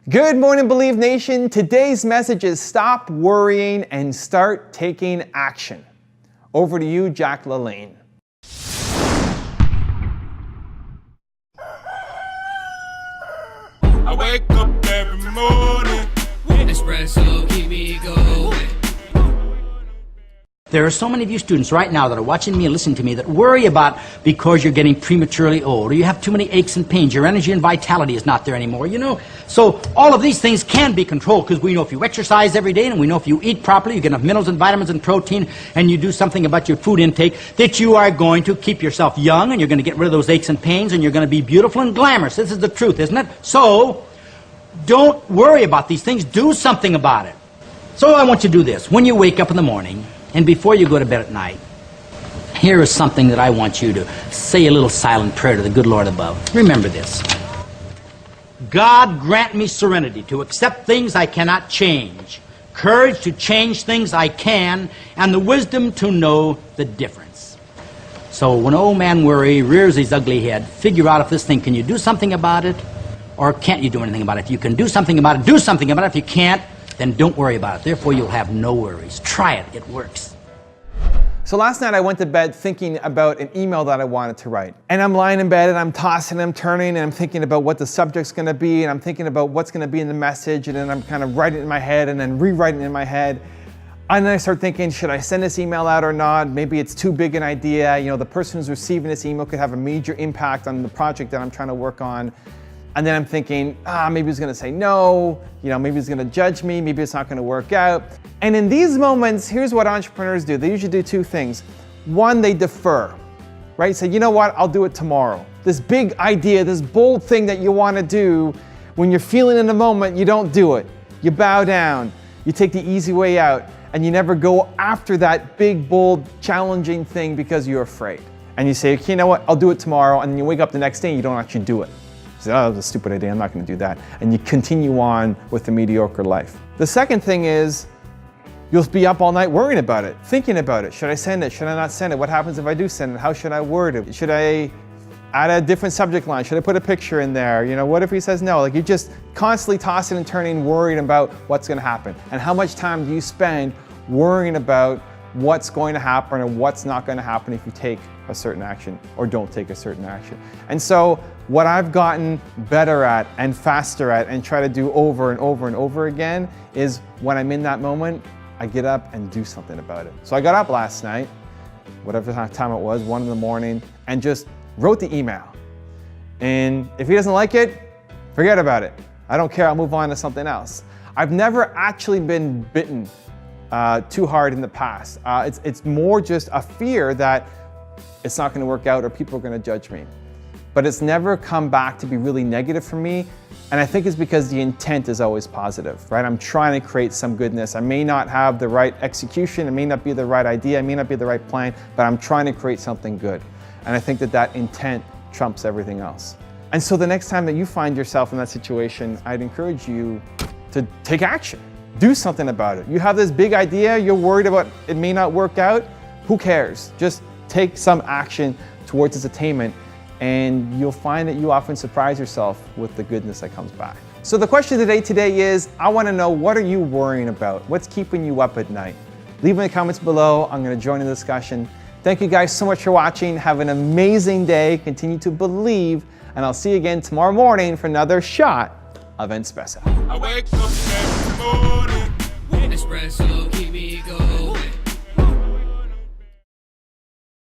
Good morning, Believe Nation. Today's message is stop worrying and start taking action. Over to you, Jack LaLanne. I wake up every morning. Espresso, keep me going. There are so many of you students right now that are watching me and listening to me that worry about because you're getting prematurely old, or you have too many aches and pains, your energy and vitality is not there anymore, you know. So all of these things can be controlled because we know if you exercise every day and we know if you eat properly, you get enough minerals and vitamins and protein, and you do something about your food intake, that you are going to keep yourself young and you're going to get rid of those aches and pains and you're going to be beautiful and glamorous. This is the truth, isn't it? So don't worry about these things. Do something about it. So I want you to do this. When you wake up in the morning, and before you go to bed at night, here is something that I want you to say a little silent prayer to the good Lord above. Remember this. God grant me serenity to accept things I cannot change, courage to change things I can, and the wisdom to know the difference. So when old man worry rears his ugly head, figure out if this thing, can you do something about it, or can't you do anything about it? If you can do something about it, do something about it. If you can't, then don't worry about it. Therefore, you'll have no worries. Try it. It works. So last night I went to bed thinking about an email that I wanted to write. And I'm lying in bed and I'm tossing and I'm turning and I'm thinking about what the subject's gonna be and I'm thinking about what's gonna be in the message, and then I'm kind of writing it in my head and then rewriting it in my head. And then I start thinking, should I send this email out or not? Maybe it's too big an idea. You know, the person who's receiving this email could have a major impact on the project that I'm trying to work on. And then I'm thinking, maybe he's gonna say no, you know, maybe he's gonna judge me, maybe it's not gonna work out. And in these moments, here's what entrepreneurs do. They usually do two things. One, they defer, right? Say, you know what, I'll do it tomorrow. This big idea, this bold thing that you wanna do, when you're feeling in the moment, you don't do it. You bow down, you take the easy way out, and you never go after that big, bold, challenging thing because you're afraid. And you say, okay, you know what, I'll do it tomorrow, and then you wake up the next day and you don't actually do it. You say, oh, that was a stupid idea, I'm not gonna do that. And you continue on with the mediocre life. The second thing is, you'll be up all night worrying about it, thinking about it. Should I send it? Should I not send it? What happens if I do send it? How should I word it? Should I add a different subject line? Should I put a picture in there? You know, what if he says no? Like, you're just constantly tossing and turning, worried about what's gonna happen. And how much time do you spend worrying about what's going to happen or what's not going to happen if you take a certain action or don't take a certain action? And so what I've gotten better at and faster at and try to do over and over and over again is when I'm in that moment, I get up and do something about it. So I got up last night, whatever time it was, 1 in the morning, and just wrote the email. And if he doesn't like it, forget about it. I don't care, I'll move on to something else. I've never actually been bitten too hard in the past. It's more just a fear that it's not going to work out or people are going to judge me. But it's never come back to be really negative for me. And I think it's because the intent is always positive, right? I'm trying to create some goodness. I may not have the right execution. It may not be the right idea. It may not be the right plan, but I'm trying to create something good. And I think that that intent trumps everything else. And so the next time that you find yourself in that situation, I'd encourage you to take action. Do something about it. You have this big idea, you're worried about it may not work out, who cares? Just take some action towards its attainment and you'll find that you often surprise yourself with the goodness that comes back. So the question of the day today is, I want to know, what are you worrying about? What's keeping you up at night? Leave in the comments below. I'm going to join in the discussion. Thank you guys so much for watching. Have an amazing day. Continue to believe, and I'll see you again tomorrow morning for another shot of Espresso. I wake up every morning. Espresso, keep me going.